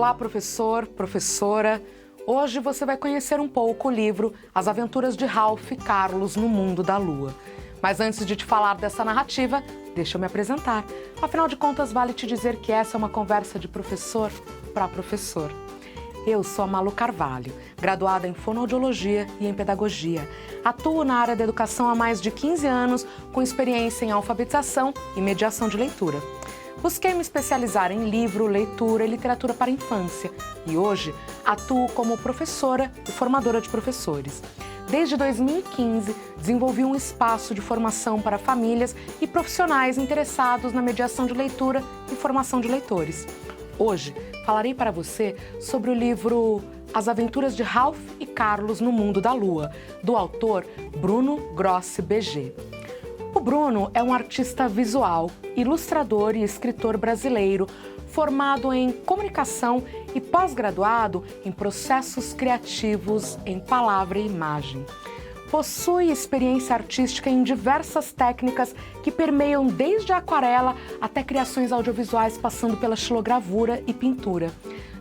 Olá, professor, professora. Hoje você vai conhecer um pouco o livro As Aventuras de Ralph e Carlos no Mundo da Lua. Mas antes de te falar dessa narrativa, deixa eu me apresentar. Afinal de contas, vale te dizer que essa é uma conversa de professor para professor. Eu sou a Malu Carvalho, graduada em Fonoaudiologia e em Pedagogia. Atuo na área da educação há mais de 15 anos, com experiência em alfabetização e mediação de leitura. Busquei me especializar em livro, leitura e literatura para a infância e hoje atuo como professora e formadora de professores. Desde 2015, desenvolvi um espaço de formação para famílias e profissionais interessados na mediação de leitura e formação de leitores. Hoje, falarei para você sobre o livro As Aventuras de Ralph e Carlos no Mundo da Lua, do autor Bruno Grossi BG. O Bruno é um artista visual, ilustrador e escritor brasileiro, formado em comunicação e pós-graduado em processos criativos em palavra e imagem. Possui experiência artística em diversas técnicas que permeiam desde a aquarela até criações audiovisuais, passando pela xilogravura e pintura.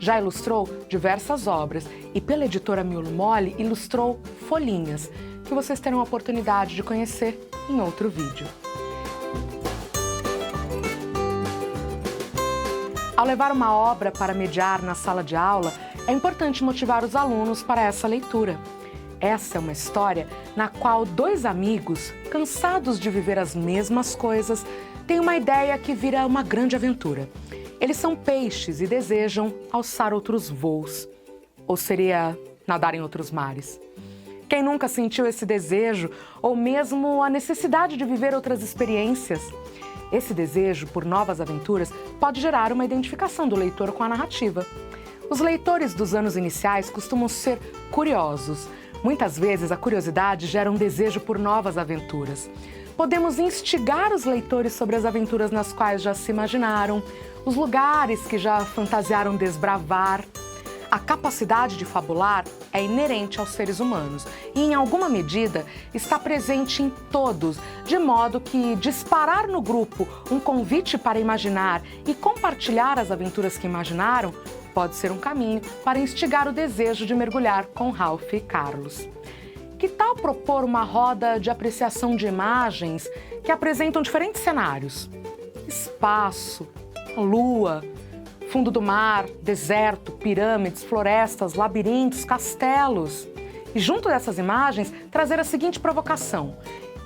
Já ilustrou diversas obras e pela editora Miolo Mole ilustrou Folhinhas, que vocês terão a oportunidade de conhecer em outro vídeo. Ao levar uma obra para mediar na sala de aula, é importante motivar os alunos para essa leitura. Essa é uma história na qual dois amigos, cansados de viver as mesmas coisas, têm uma ideia que vira uma grande aventura. Eles são peixes e desejam alçar outros voos. Ou seria nadar em outros mares. Quem nunca sentiu esse desejo ou mesmo a necessidade de viver outras experiências? Esse desejo por novas aventuras pode gerar uma identificação do leitor com a narrativa. Os leitores dos anos iniciais costumam ser curiosos. Muitas vezes a curiosidade gera um desejo por novas aventuras. Podemos instigar os leitores sobre as aventuras nas quais já se imaginaram, os lugares que já fantasiaram desbravar. A capacidade de fabular é inerente aos seres humanos e, em alguma medida, está presente em todos, de modo que disparar no grupo um convite para imaginar e compartilhar as aventuras que imaginaram pode ser um caminho para instigar o desejo de mergulhar com Ralph e Carlos. Que tal propor uma roda de apreciação de imagens que apresentam diferentes cenários? Espaço, lua, fundo do mar, deserto, pirâmides, florestas, labirintos, castelos. E junto dessas imagens, trazer a seguinte provocação: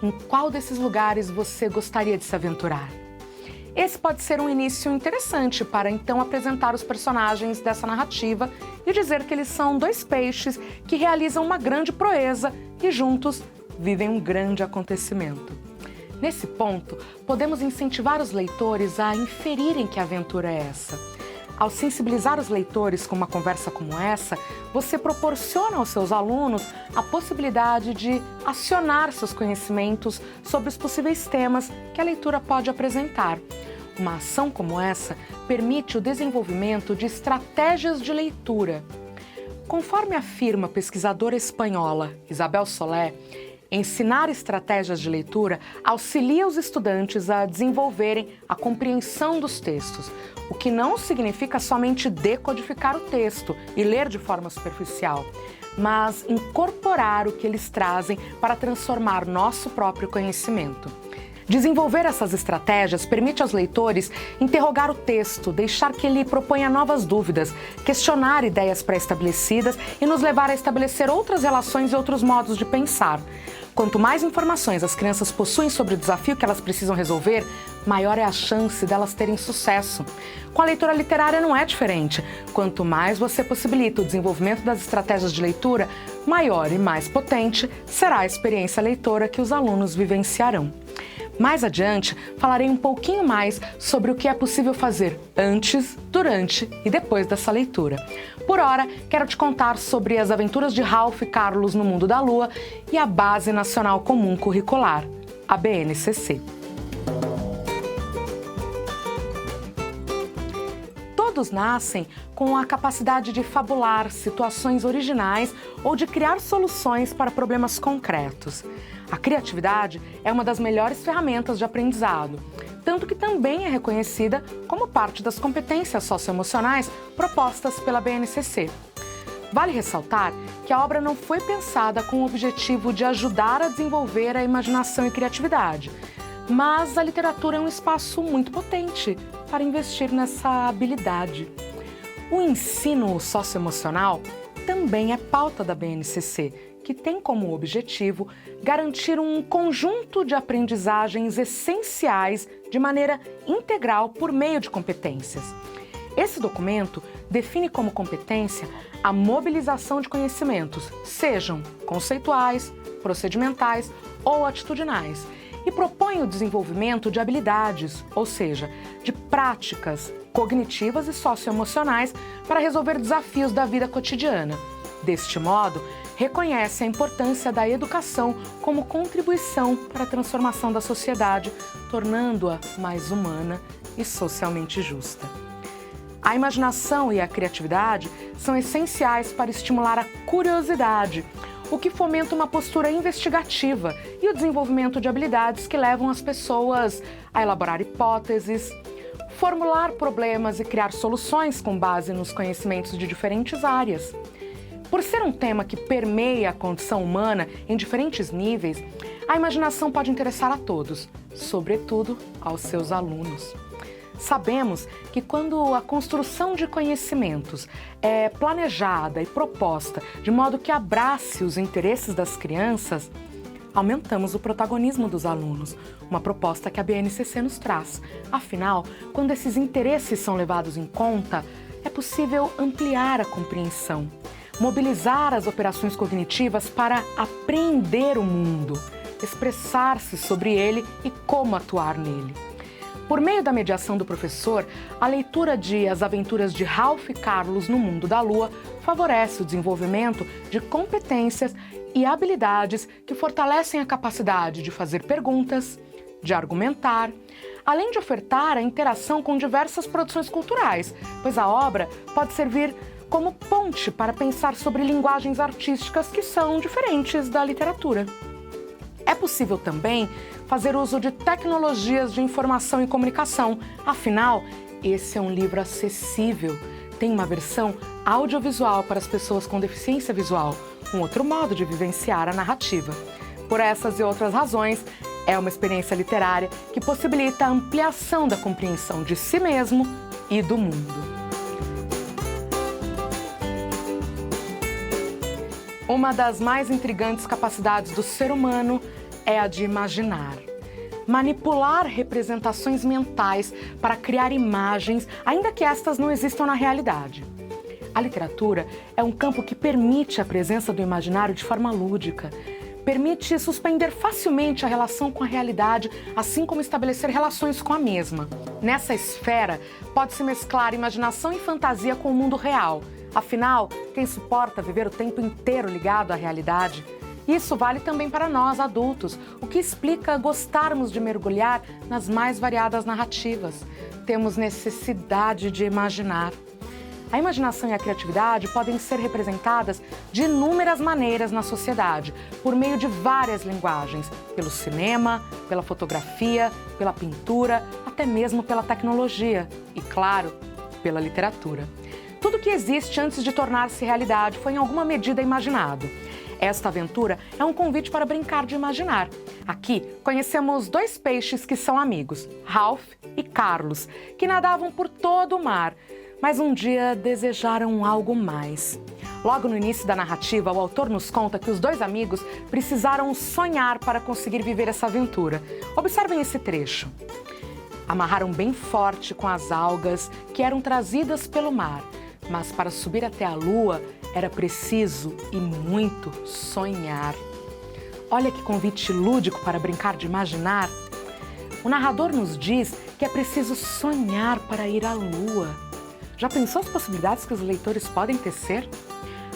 em qual desses lugares você gostaria de se aventurar? Esse pode ser um início interessante para então apresentar os personagens dessa narrativa e dizer que eles são dois peixes que realizam uma grande proeza e juntos vivem um grande acontecimento. Nesse ponto, podemos incentivar os leitores a inferirem que aventura é essa. Ao sensibilizar os leitores com uma conversa como essa, você proporciona aos seus alunos a possibilidade de acionar seus conhecimentos sobre os possíveis temas que a leitura pode apresentar. Uma ação como essa permite o desenvolvimento de estratégias de leitura. Conforme afirma a pesquisadora espanhola Isabel Soler, ensinar estratégias de leitura auxilia os estudantes a desenvolverem a compreensão dos textos, o que não significa somente decodificar o texto e ler de forma superficial, mas incorporar o que eles trazem para transformar nosso próprio conhecimento. Desenvolver essas estratégias permite aos leitores interrogar o texto, deixar que ele proponha novas dúvidas, questionar ideias pré-estabelecidas e nos levar a estabelecer outras relações e outros modos de pensar. Quanto mais informações as crianças possuem sobre o desafio que elas precisam resolver, maior é a chance delas terem sucesso. Com a leitura literária não é diferente. Quanto mais você possibilita o desenvolvimento das estratégias de leitura, maior e mais potente será a experiência leitora que os alunos vivenciarão. Mais adiante, falarei um pouquinho mais sobre o que é possível fazer antes, durante e depois dessa leitura. Por hora, quero te contar sobre as aventuras de Ralph e Carlos no Mundo da Lua e a Base Nacional Comum Curricular, a BNCC. Todos nascem com a capacidade de fabular situações originais ou de criar soluções para problemas concretos. A criatividade é uma das melhores ferramentas de aprendizado. tanto que também é reconhecida como parte das competências socioemocionais propostas pela BNCC. Vale ressaltar que a obra não foi pensada com o objetivo de ajudar a desenvolver a imaginação e criatividade, mas a literatura é um espaço muito potente para investir nessa habilidade. O ensino socioemocional também é pauta da BNCC, que tem como objetivo garantir um conjunto de aprendizagens essenciais de maneira integral por meio de competências. Esse documento define como competência a mobilização de conhecimentos, sejam conceituais, procedimentais ou atitudinais, e propõe o desenvolvimento de habilidades, ou seja, de práticas cognitivas e socioemocionais para resolver desafios da vida cotidiana. Deste modo, reconhece a importância da educação como contribuição para a transformação da sociedade, tornando-a mais humana e socialmente justa. A imaginação e a criatividade são essenciais para estimular a curiosidade, o que fomenta uma postura investigativa e o desenvolvimento de habilidades que levam as pessoas a elaborar hipóteses, formular problemas e criar soluções com base nos conhecimentos de diferentes áreas. Por ser um tema que permeia a condição humana em diferentes níveis, a imaginação pode interessar a todos, sobretudo aos seus alunos. Sabemos que quando a construção de conhecimentos é planejada e proposta de modo que abrace os interesses das crianças, aumentamos o protagonismo dos alunos, uma proposta que a BNCC nos traz. Afinal, quando esses interesses são levados em conta, é possível ampliar a compreensão, mobilizar as operações cognitivas para apreender o mundo, expressar-se sobre ele e como atuar nele. Por meio da mediação do professor, a leitura de As Aventuras de Ralph e Carlos no Mundo da Lua favorece o desenvolvimento de competências e habilidades que fortalecem a capacidade de fazer perguntas, de argumentar, além de ofertar a interação com diversas produções culturais, pois a obra pode servir como ponte para pensar sobre linguagens artísticas que são diferentes da literatura. É possível também fazer uso de tecnologias de informação e comunicação. Afinal, esse é um livro acessível. Tem uma versão audiovisual para as pessoas com deficiência visual, um outro modo de vivenciar a narrativa. Por essas e outras razões, é uma experiência literária que possibilita a ampliação da compreensão de si mesmo e do mundo. Uma das mais intrigantes capacidades do ser humano é a de imaginar. Manipular representações mentais para criar imagens, ainda que estas não existam na realidade. A literatura é um campo que permite a presença do imaginário de forma lúdica, permite suspender facilmente a relação com a realidade, assim como estabelecer relações com a mesma. Nessa esfera, pode-se mesclar imaginação e fantasia com o mundo real. Afinal, quem suporta viver o tempo inteiro ligado à realidade? Isso vale também para nós, adultos, o que explica gostarmos de mergulhar nas mais variadas narrativas. Temos necessidade de imaginar. A imaginação e a criatividade podem ser representadas de inúmeras maneiras na sociedade, por meio de várias linguagens, pelo cinema, pela fotografia, pela pintura, até mesmo pela tecnologia e, claro, pela literatura. Tudo que existe antes de tornar-se realidade foi em alguma medida imaginado. Esta aventura é um convite para brincar de imaginar. Aqui conhecemos dois peixes que são amigos, Ralph e Carlos, que nadavam por todo o mar, mas um dia desejaram algo mais. Logo no início da narrativa, o autor nos conta que os dois amigos precisaram sonhar para conseguir viver essa aventura. Observem esse trecho. Amarraram bem forte com as algas que eram trazidas pelo mar, mas para subir até a lua era preciso e muito sonhar. Olha que convite lúdico para brincar de imaginar. O narrador nos diz que é preciso sonhar para ir à lua. Já pensou as possibilidades que os leitores podem tecer?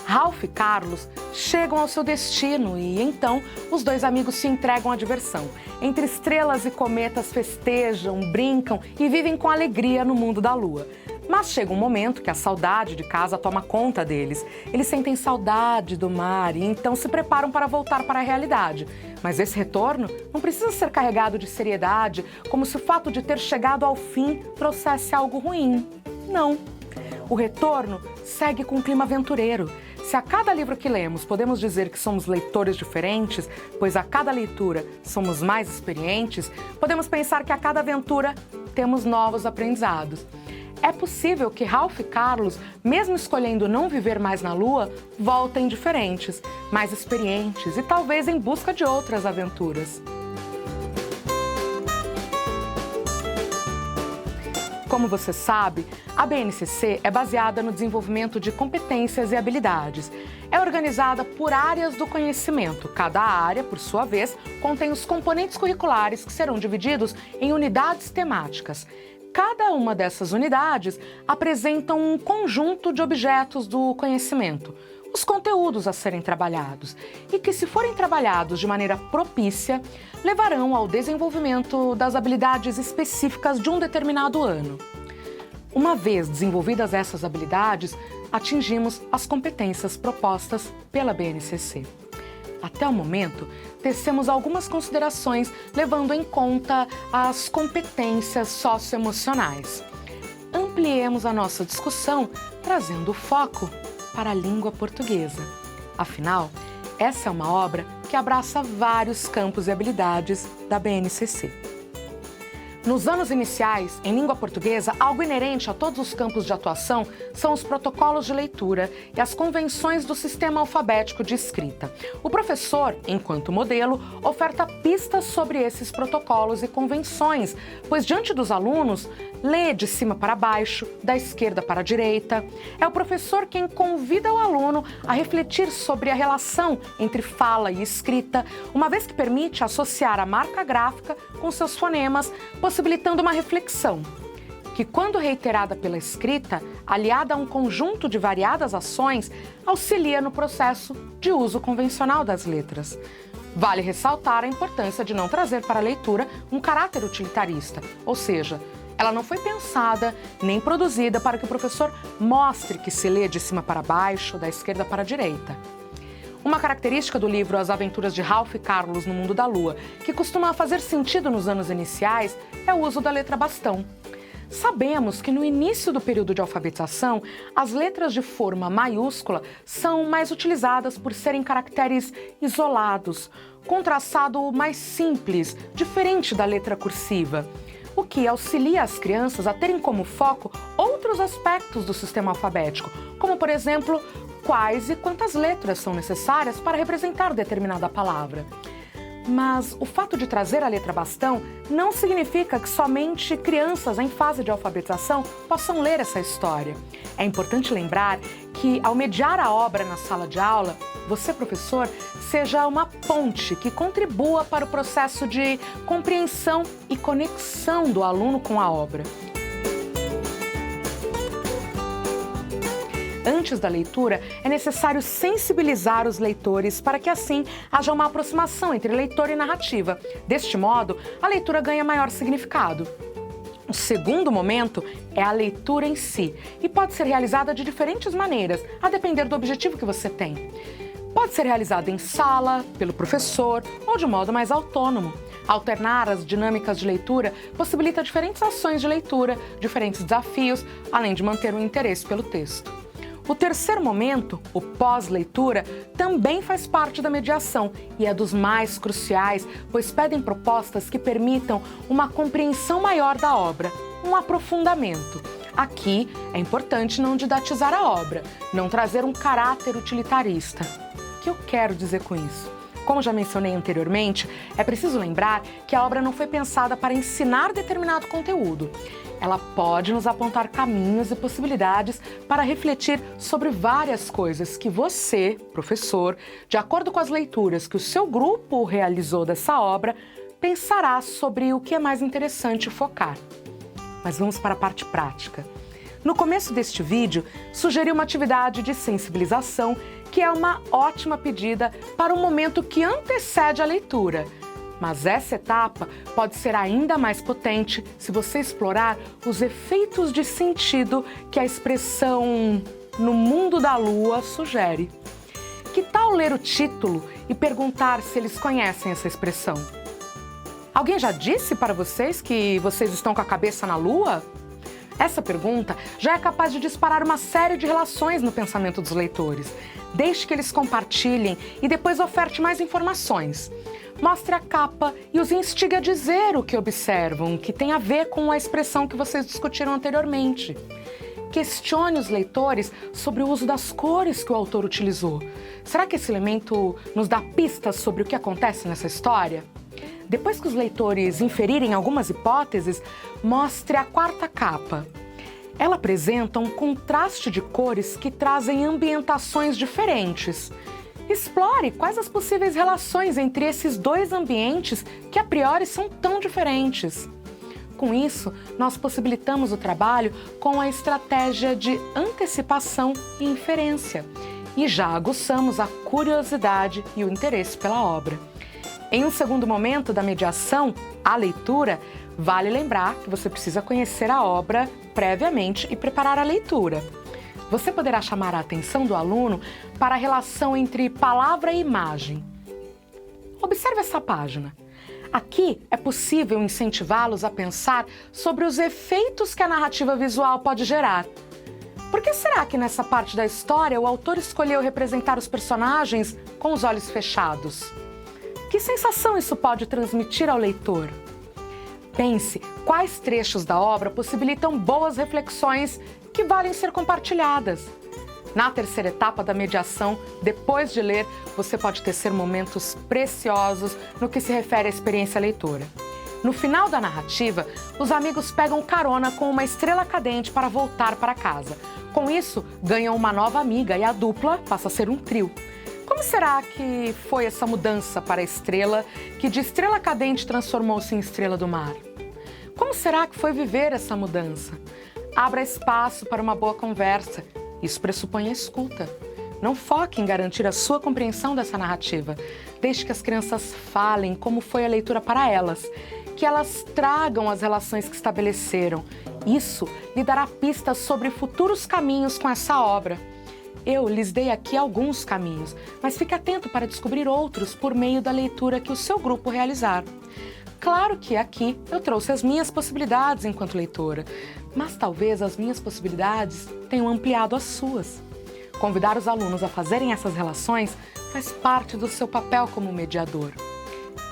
Ralph e Carlos chegam ao seu destino e, então, os dois amigos se entregam à diversão. Entre estrelas e cometas festejam, brincam e vivem com alegria no mundo da lua. Mas chega um momento que a saudade de casa toma conta deles. Eles sentem saudade do mar e então se preparam para voltar para a realidade. Mas esse retorno não precisa ser carregado de seriedade, como se o fato de ter chegado ao fim trouxesse algo ruim. Não. O retorno segue com um clima aventureiro. Se a cada livro que lemos podemos dizer que somos leitores diferentes, pois a cada leitura somos mais experientes, podemos pensar que a cada aventura temos novos aprendizados. É possível que Ralph e Carlos, mesmo escolhendo não viver mais na Lua, voltem diferentes, mais experientes e talvez em busca de outras aventuras. Como você sabe, a BNCC é baseada no desenvolvimento de competências e habilidades. É organizada por áreas do conhecimento. Cada área, por sua vez, contém os componentes curriculares que serão divididos em unidades temáticas. Cada uma dessas unidades apresenta um conjunto de objetos do conhecimento, os conteúdos a serem trabalhados, e que, se forem trabalhados de maneira propícia, levarão ao desenvolvimento das habilidades específicas de um determinado ano. Uma vez desenvolvidas essas habilidades, atingimos as competências propostas pela BNCC. Até o momento, tecemos algumas considerações levando em conta as competências socioemocionais. Ampliemos a nossa discussão, trazendo o foco para a língua portuguesa. Afinal, essa é uma obra que abraça vários campos e habilidades da BNCC. Nos anos iniciais, em língua portuguesa, algo inerente a todos os campos de atuação são os protocolos de leitura e as convenções do sistema alfabético de escrita. O professor, enquanto modelo, oferta pistas sobre esses protocolos e convenções, pois diante dos alunos, lê de cima para baixo, da esquerda para a direita. É o professor quem convida o aluno a refletir sobre a relação entre fala e escrita, uma vez que permite associar a marca gráfica com seus fonemas, possibilitando uma reflexão, que, quando reiterada pela escrita, aliada a um conjunto de variadas ações, auxilia no processo de uso convencional das letras. Vale ressaltar a importância de não trazer para a leitura um caráter utilitarista, ou seja, ela não foi pensada nem produzida para que o professor mostre que se lê de cima para baixo, da esquerda para a direita. Uma característica do livro As Aventuras de Ralph e Carlos no Mundo da Lua, que costuma fazer sentido nos anos iniciais, é o uso da letra bastão. Sabemos que no início do período de alfabetização, as letras de forma maiúscula são mais utilizadas por serem caracteres isolados, com traçado mais simples, diferente da letra cursiva, o que auxilia as crianças a terem como foco outros aspectos do sistema alfabético, como, por exemplo, quais e quantas letras são necessárias para representar determinada palavra. Mas o fato de trazer a letra bastão não significa que somente crianças em fase de alfabetização possam ler essa história. É importante lembrar que, ao mediar a obra na sala de aula, você, professor, seja uma ponte que contribua para o processo de compreensão e conexão do aluno com a obra. Antes da leitura, é necessário sensibilizar os leitores para que assim haja uma aproximação entre leitor e narrativa. Deste modo, a leitura ganha maior significado. O segundo momento é a leitura em si e pode ser realizada de diferentes maneiras, a depender do objetivo que você tem. Pode ser realizada em sala, pelo professor ou de modo mais autônomo. Alternar as dinâmicas de leitura possibilita diferentes ações de leitura, diferentes desafios, além de manter o interesse pelo texto. O terceiro momento, o pós-leitura, também faz parte da mediação e é dos mais cruciais, pois pedem propostas que permitam uma compreensão maior da obra, um aprofundamento. Aqui é importante não didatizar a obra, não trazer um caráter utilitarista. O que eu quero dizer com isso? Como já mencionei anteriormente, é preciso lembrar que a obra não foi pensada para ensinar determinado conteúdo. Ela pode nos apontar caminhos e possibilidades para refletir sobre várias coisas que você, professor, de acordo com as leituras que o seu grupo realizou dessa obra, pensará sobre o que é mais interessante focar. Mas vamos para a parte prática. No começo deste vídeo, sugeri uma atividade de sensibilização que é uma ótima pedida para o momento que antecede a leitura. Mas essa etapa pode ser ainda mais potente se você explorar os efeitos de sentido que a expressão "no mundo da lua" sugere. Que tal ler o título e perguntar se eles conhecem essa expressão? Alguém já disse para vocês que vocês estão com a cabeça na lua? Essa pergunta já é capaz de disparar uma série de relações no pensamento dos leitores. Deixe que eles compartilhem e depois oferte mais informações. Mostre a capa e os instigue a dizer o que observam, que tem a ver com a expressão que vocês discutiram anteriormente. Questione os leitores sobre o uso das cores que o autor utilizou. Será que esse elemento nos dá pistas sobre o que acontece nessa história? Depois que os leitores inferirem algumas hipóteses, mostre a quarta capa. Ela apresenta um contraste de cores que trazem ambientações diferentes. Explore quais as possíveis relações entre esses dois ambientes que a priori são tão diferentes. Com isso, nós possibilitamos o trabalho com a estratégia de antecipação e inferência e já aguçamos a curiosidade e o interesse pela obra. Em um segundo momento da mediação, a leitura, vale lembrar que você precisa conhecer a obra previamente e preparar a leitura. Você poderá chamar a atenção do aluno para a relação entre palavra e imagem. Observe essa página. Aqui é possível incentivá-los a pensar sobre os efeitos que a narrativa visual pode gerar. Por que será que nessa parte da história o autor escolheu representar os personagens com os olhos fechados? Que sensação isso pode transmitir ao leitor? Pense quais trechos da obra possibilitam boas reflexões que valem ser compartilhadas. Na terceira etapa da mediação, depois de ler, você pode tecer momentos preciosos no que se refere à experiência leitora. No final da narrativa, os amigos pegam carona com uma estrela cadente para voltar para casa. Com isso, ganham uma nova amiga e a dupla passa a ser um trio. Como será que foi essa mudança para a estrela, que de estrela cadente transformou-se em estrela do mar? Como será que foi viver essa mudança? Abra espaço para uma boa conversa. Isso pressupõe a escuta. Não foque em garantir a sua compreensão dessa narrativa. Deixe que as crianças falem como foi a leitura para elas, que elas tragam as relações que estabeleceram. Isso lhe dará pistas sobre futuros caminhos com essa obra. Eu lhes dei aqui alguns caminhos, mas fique atento para descobrir outros por meio da leitura que o seu grupo realizar. Claro que aqui eu trouxe as minhas possibilidades enquanto leitora, mas talvez as minhas possibilidades tenham ampliado as suas. Convidar os alunos a fazerem essas relações faz parte do seu papel como mediador.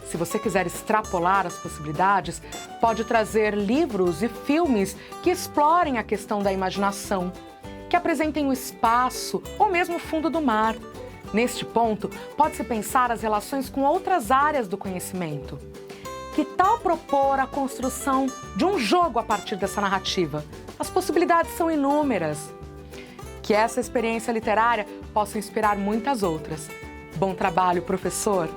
Se você quiser extrapolar as possibilidades, pode trazer livros e filmes que explorem a questão da imaginação, que apresentem o espaço ou mesmo o fundo do mar. Neste ponto, pode-se pensar as relações com outras áreas do conhecimento. Que tal propor a construção de um jogo a partir dessa narrativa? As possibilidades são inúmeras. Que essa experiência literária possa inspirar muitas outras. Bom trabalho, professor!